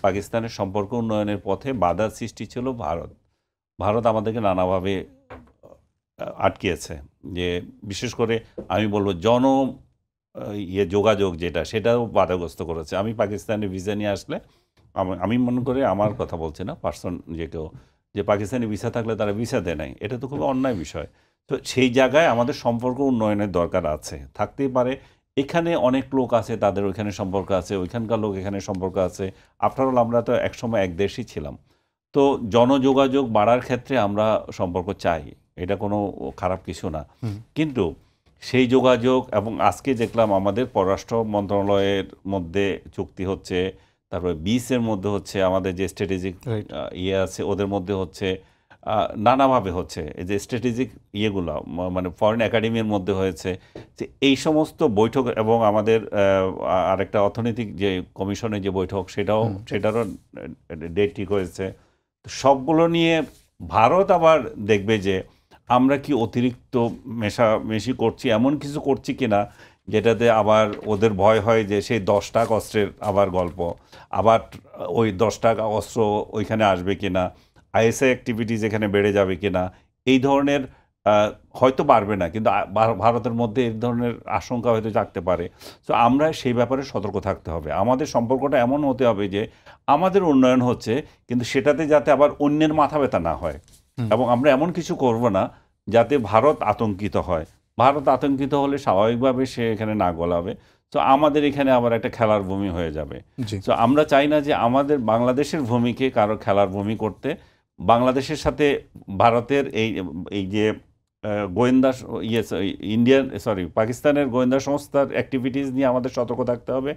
পাকিস্তানের সম্পর্ক উন্নয়নের পথে বাধার সৃষ্টি ছিল ভারত। ভারত আমাদেরকে নানাভাবে আটকিয়েছে। যে বিশেষ করে আমি বলব যোগাযোগ যেটা সেটাও বাধাগ্রস্ত করেছে। আমি পাকিস্তানে ভিসা নিয়ে আসলে আমি মনে করি, আমার কথা বলছি না, পার্সন যে কেউ, যে পাকিস্তানি ভিসা থাকলে তারা ভিসা দেয় নাই, এটা তো খুব অন্যায় বিষয়। তো সেই জায়গায় আমাদের সম্পর্ক উন্নয়নের দরকার আছে, থাকতেই পারে। এখানে অনেক লোক আছে, তাদের ওইখানে সম্পর্ক আছে, ওইখানকার লোক এখানে সম্পর্ক আছে। আফটার অল আমরা তো একসময় এক দেশই ছিলাম। তো জনযোগাযোগ বাড়ার ক্ষেত্রে আমরা সম্পর্ক চাই, এটা কোনো খারাপ কিছু না। কিন্তু সেই যোগাযোগ, এবং আজকে দেখলাম আমাদের পররাষ্ট্র মন্ত্রণালয়ের মধ্যে চুক্তি হচ্ছে, তারপরে বিসের মধ্যে হচ্ছে, আমাদের যে স্ট্র্যাটেজিক আছে ওদের মধ্যে হচ্ছে, নানাভাবে হচ্ছে। এই যে স্ট্র্যাটেজিক ইয়েগুলো মানে ফরেন একাডেমির মধ্যে হয়েছে, যে এই সমস্ত বৈঠক, এবং আমাদের আরেকটা অর্থনৈতিক যে কমিশনের যে বৈঠক সেটারও ডেট ঠিক হয়েছে। সবগুলো নিয়ে ভারত আবার দেখবে যে আমরা কি অতিরিক্ত মেশামেশি করছি, এমন কিছু করছি কিনা যেটাতে আবার ওদের ভয় হয় যে সেই 10 টাকা অস্ত্রের আবার গল্প, আবার ওই 10 টাকা অস্ত্র ওইখানে আসবে কিনা, আইএসআই অ্যাক্টিভিটিস এখানে বেড়ে যাবে কিনা, এই ধরনের হয়তো বাড়বে না, কিন্তু ভারতের মধ্যে এই ধরনের আশঙ্কা হয়তো জাগতে পারে। তো আমরা সেই ব্যাপারে সতর্ক থাকতে হবে। আমাদের সম্পর্কটা এমন হতে হবে যে আমাদের উন্নয়ন হচ্ছে, কিন্তু সেটাতে যাতে আবার অন্যের মাথা ব্যথা না হয়, এবং আমরা এমন কিছু করব না যাতে ভারত আতঙ্কিত হয়। ভারত আতঙ্কিত হলে স্বাভাবিকভাবে সে এখানে না গলাবে। তো আমাদের এখানে আবার একটা খেলার ভূমি হয়ে যাবে। তো আমরা চাই না যে আমাদের বাংলাদেশের ভূমিকে কারো খেলার ভূমি করতে। বাংলাদেশের সাথে ভারতের এই যে গোয়েন্দা পাকিস্তানের গোয়েন্দা সংস্থার অ্যাক্টিভিটিস নিয়ে আমাদের সতর্ক থাকতে হবে।